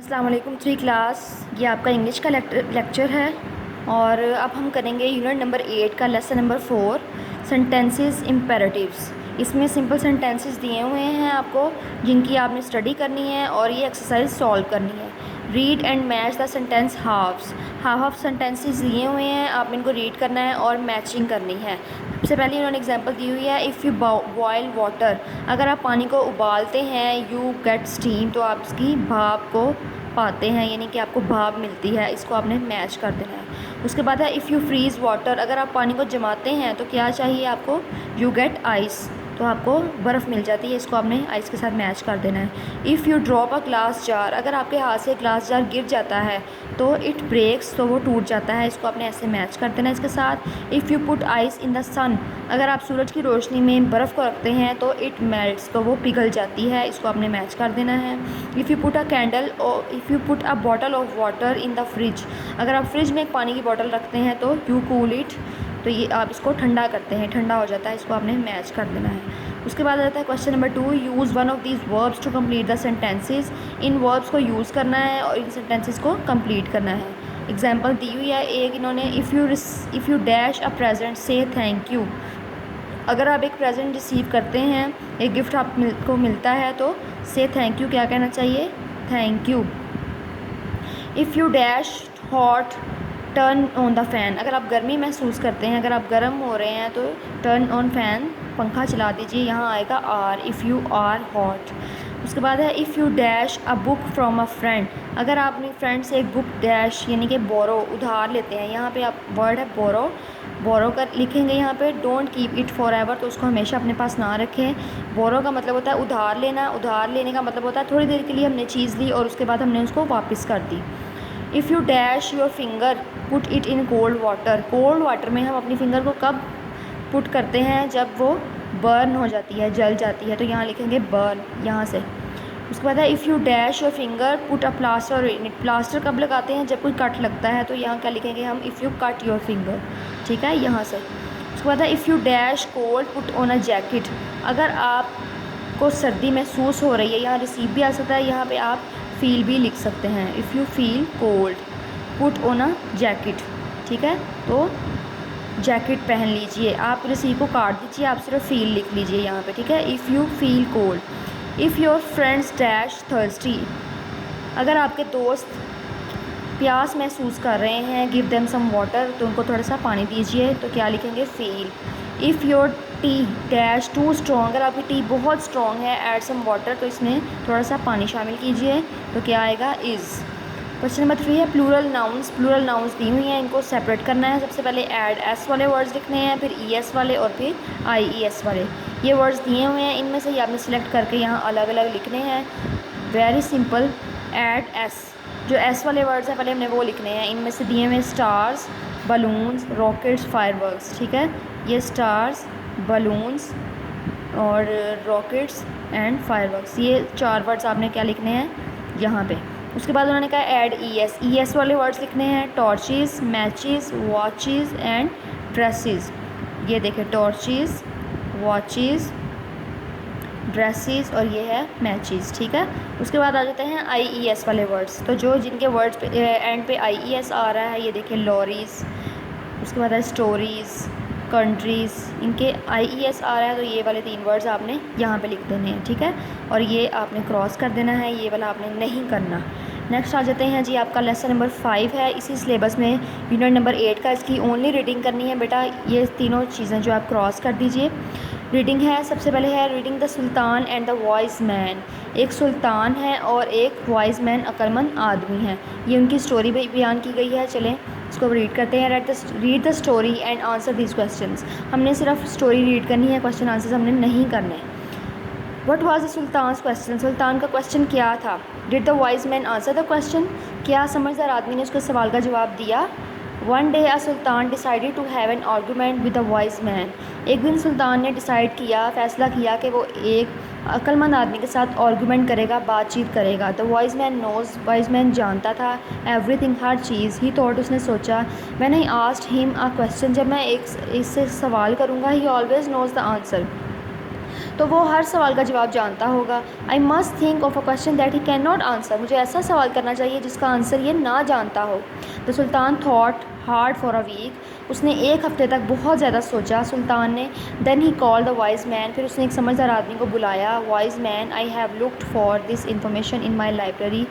अस्सलाम वालेकुम 3 क्लास। ये आपका इंग्लिश का लेक्चर है और अब हम करेंगे यूनिट नंबर 8 का लेसन नंबर 4 सेंटेंसेस इम्पेरेटिव्स। इसमें सिंपल सेंटेंसेस दिए हुए हैं आपको, जिनकी आपने स्टडी करनी है और ये एक्सरसाइज सॉल्व करनी है। Read and match the sentence halves. Half sentences दिए हुए हैं, आपने इनको रीड करना है और मैचिंग करनी है। सबसे पहले उन्होंने एग्जांपल दी हुई है, इफ़ यू बॉयल वाटर। अगर आप पानी को उबालते हैं, यू गेट स्टीम, तो आप इसकी भाप को पाते हैं, यानी कि आपको भाप मिलती है। इसको आपने मैच कर देना है। उसके बाद है इफ़ यू फ्रीज़ वाटर। अगर आप पानी को जमाते हैं तो क्या चाहिए आपको, यू गेट आइस, तो आपको बर्फ़ मिल जाती है। इसको आपने आइस के साथ मैच कर देना है। If you drop a glass jar. अगर आपके हाथ से ग्लास जार गिर जाता है तो इट ब्रेक्स, तो वो टूट जाता है। इसको आपने ऐसे मैच कर देना है इसके साथ। If you put ice in the sun. अगर आप सूरज की रोशनी में बर्फ़ को रखते हैं तो इट मेल्ट्स, तो वो पिघल जाती है। इसको आपने मैच कर देना है। If you put a candle और if you put a bottle of water in the fridge. अगर आप फ्रिज में एक पानी की बॉटल रखते हैं तो यू कूल इट, तो ये आप इसको ठंडा करते हैं, ठंडा हो जाता है। इसको आपने मैच कर देना है। उसके बाद आता है question number 2, use one of these verbs to complete the sentences. इन वर्ब्स को यूज़ करना है और इन सेंटेंसेस को कंप्लीट करना है। एग्जाम्पल दी हुई है एक इन्होंने, if you dash a present से थैंक यू। अगर आप एक प्रेजेंट रिसीव करते हैं, एक गिफ्ट आपको मिलता है, तो से थैंक यू क्या कहना चाहिए, thank you. If you dash hot turn on the fan. अगर आप गर्मी महसूस करते हैं, अगर आप गर्म हो रहे हैं, तो टर्न ऑन फ़ैन, पंखा चला दीजिए। यहाँ आएगा are, if you are hot. उसके बाद है if you dash a book from a friend. अगर आप अपनी फ्रेंड से एक बुक डैश यानी कि बोरो, उधार लेते हैं, यहाँ पे आप वर्ड है बोरो, बोरो कर लिखेंगे यहाँ पे। Don't keep it for ever, तो उसको हमेशा अपने पास ना रखें। बोरो का मतलब होता है उधार लेना, उधार लेने का मतलब होता है थोड़ी देर के लिए हमने चीज़ ली और उसके बाद हमने उसको वापस कर दी। If you dash your finger put it in cold water. Cold water में हम अपनी फिंगर को कब पुट करते हैं, जब वो बर्न हो जाती है, जल जाती है, तो यहाँ लिखेंगे बर्न, यहाँ से। उसके बाद है if you dash your finger put a plaster in it. Plaster कब लगाते हैं, जब कोई कट लगता है, तो यहाँ क्या लिखेंगे हम, if you cut your finger, ठीक है, यहाँ से। उसके बाद है if you dash cold put on a jacket. अगर आपको सर्दी महसूस हो रही है, यहाँ रिसीव भी आ सकता है, यहाँ पे आप फील भी लिख सकते हैं। If you feel cold put on a jacket, ठीक है, तो जैकेट पहन लीजिए। आप रिसीव को काट दीजिए, आप सिर्फ फील लिख लीजिए यहाँ पे, ठीक है। If you feel cold. If your friends dash thirsty. अगर आपके दोस्त प्यास महसूस कर रहे हैं, गिव देम सम वाटर, तो उनको थोड़ा सा पानी दीजिए, तो क्या लिखेंगे, feel. If your tea dash too strong. अगर आपकी टी बहुत स्ट्रॉन्ग है, ऐड सम वाटर, तो इसमें थोड़ा सा पानी शामिल कीजिए, तो क्या आएगा, इज़। क्वेश्चन नंबर 3 है प्लूरल नाउन्स। प्लूरल नाउन्स दी हुई हैं, इनको सेपरेट करना है। सबसे पहले ऐड एस वाले वर्ड्स लिखने हैं, फिर ई एस वाले और फिर आई ई एस वाले। ये वर्ड्स दिए हुए हैं, इनमें से ही आपने सेलेक्ट करके यहाँ अलग अलग लिखने हैं। Very simple. ऐड एस, जो एस वाले वर्ड्स हैं पहले हमने वो लिखने हैं। इनमें से दिए हुए स्टार्स, बलून्स, रॉकेट्स, फायरवर्क्स, ठीक है। ये स्टार्स, बलून्स और रॉकेट्स एंड फायरवर्क्स, ये 4 वर्ड्स आपने क्या लिखने हैं यहाँ पे। उसके बाद उन्होंने कहा ऐड ई एस वाले वर्ड्स लिखने हैं, torches, matches, watches and dresses. ये देखें, टॉर्चेस, वॉचेस, ड्रेसेस और ये है मैचेस, ठीक है। उसके बाद आ जाते हैं आई ई एस वाले वर्ड्स। तो जो जिनके वर्ड्स पे एंड पे आई ई एस आ रहा है, ये देखिए लॉरीज, उसके बाद है स्टोरीज़, कंट्रीज़, इनके आई ई एस आ रहा है, तो ये वाले 3 वर्ड्स आपने यहाँ पे लिख देने हैं, ठीक है। और ये आपने क्रॉस कर देना है, ये वाला आपने नहीं करना। नेक्स्ट आ जाते हैं जी, आपका लेसन नंबर 5 है इसी सिलेबस में, यूनिट नंबर 8 का। इसकी ओनली रीडिंग करनी है बेटा, ये तीनों चीज़ें जो आप क्रॉस कर दीजिए। रीडिंग है, सबसे पहले है reading the sultan and the wise man. एक सुल्तान है और एक वाइज मैन, अक्लमंद आदमी है। ये उनकी स्टोरी भी बयान की गई है। चलें इसको रीड करते हैं। Read the story and answer these questions. हमने सिर्फ स्टोरी रीड करनी है, क्वेश्चन आंसर्स हमने नहीं करने। What was the sultan question. सुल्तान का क्वेश्चन क्या था। Did the wise man answer the question. क्या समझदार आदमी ने उसके सवाल का जवाब दिया। One day a sultan decided to have an argument with a wise man. एक दिन सुल्तान ने डिसाइड किया, फ़ैसला किया कि वो एक अक्लमंद आदमी के साथ आर्गूमेंट करेगा, बातचीत करेगा। The wise man knows, wise man जानता था, एवरीथिंग, हर चीज़। ही थॉट, उसने सोचा, when I asked him a question, जब मैं एक इससे सवाल करूँगा, he always knows the answer, तो वो हर सवाल का जवाब जानता होगा। I must think of a question that he can not answer, मुझे ऐसा सवाल करना चाहिए जिसका आंसर ये ना जानता हो। The sultan thought hard for a week, उसने एक हफ़्ते तक बहुत ज़्यादा सोचा सुल्तान ने। Then he called the wise man, फिर उसने एक समझदार आदमी को बुलाया। Wise man, I have looked for this information in my library.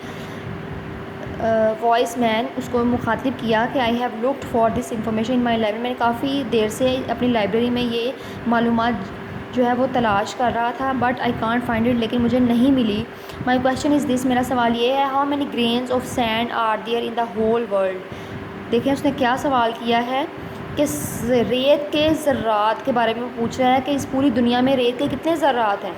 Wise man उसको मुखातिब किया कि I have looked for this information in my library, मैंने काफ़ी देर से अपनी लाइब्रेरी में ये मालूमात जो है वो तलाश कर रहा था, but I can't find it, लेकिन मुझे नहीं मिली। माई क्वेश्चन इज़ दिस, मेरा सवाल ये है, how many grains of sand are there in the whole world. देखें उसने क्या सवाल किया है कि रेत के ज़र्रात के बारे में पूछ रहा है कि इस पूरी दुनिया में रेत के कितने ज़र्रात हैं।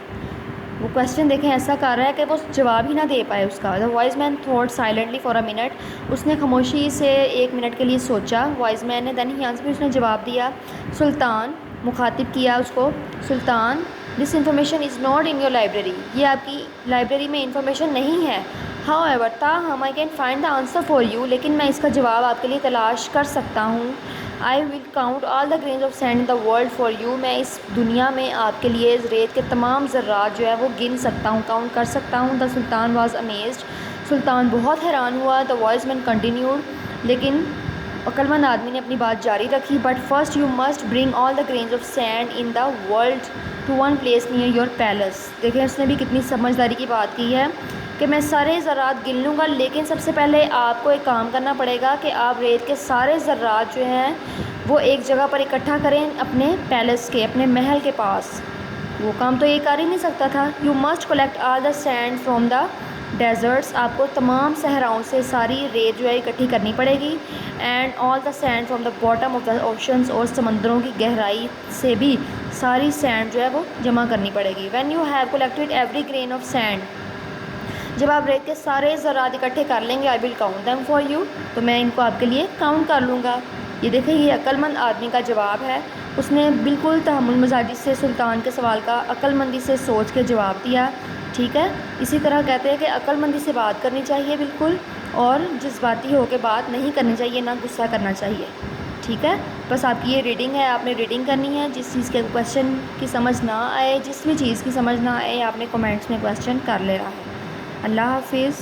वो क्वेश्चन देखें ऐसा कर रहा है कि वो जवाब ही ना दे पाए उसका। The wise man thought silently for a minute, उसने खामोशी से 1 मिनट के लिए सोचा वाइज मैन ने। देन ही आंसर, उसने जवाब दिया। सुल्तान, मुखातिब किया उसको, sultan this information is not in your library, ये आपकी लाइब्रेरी में इंफॉर्मेशन नहीं है। हाउ एवर, ताहम I can find the answer for you, लेकिन मैं इसका जवाब आपके लिए तलाश कर सकता हूँ। I will count all the grains of sand in the world for you, मैं इस दुनिया में आपके लिए रेत के तमाम ज़र्रात जो है वो गिन सकता हूँ, काउंट कर सकता हूँ। द सुल्तान वाज अमेज्ड, सुल्तान बहुत हैरान हुआ। द वॉइस मैन कंटिन्यूड, लेकिन अक्लमंद आदमी ने अपनी बात जारी रखी। But first you must bring all the grains of sand in the world to one place near your palace. देखें उसने भी कितनी समझदारी की बात की है कि मैं सारे ज़र्रात गिन लूँगा, लेकिन सबसे पहले आपको एक काम करना पड़ेगा कि आप रेत के सारे ज़र्रात जो हैं वो एक जगह पर इकट्ठा करें अपने पैलेस के, अपने महल के पास। वो काम तो ये कर ही नहीं सकता था। You must collect all the sand from the deserts, आपको तमाम सहराओं से सारी रेत जो है इकट्ठी करनी पड़ेगी। And all the sand from the bottom of the oceans, और समंदरों की गहराई से भी सारी सैंड जो है वो जमा करनी पड़ेगी। When you have collected every grain of sand, जब आप रेत के सारे ज़रात इकट्ठे कर लेंगे, I will count them for you, तो मैं इनको आपके लिए काउंट कर लूँगा। ये देखें ये अक्लमंद आदमी का जवाब है, उसने बिल्कुल तहम्मुल मजाजी से सुल्तान के सवाल का अक्लमंदी से सोच के जवाब दिया। ठीक है, इसी तरह कहते हैं कि अक्लमंदी से बात करनी चाहिए बिल्कुल, और जज्बाती होकर बात नहीं करनी चाहिए, ना गुस्सा करना चाहिए। ठीक है, बस आपकी ये रीडिंग है, आपने रीडिंग करनी है। जिस चीज़ के क्वेश्चन की समझ ना आए, जिस भी चीज़ की समझ ना आए, आपने कमेंट्स में क्वेश्चन कर लेना है। अल्लाह हाफिज़।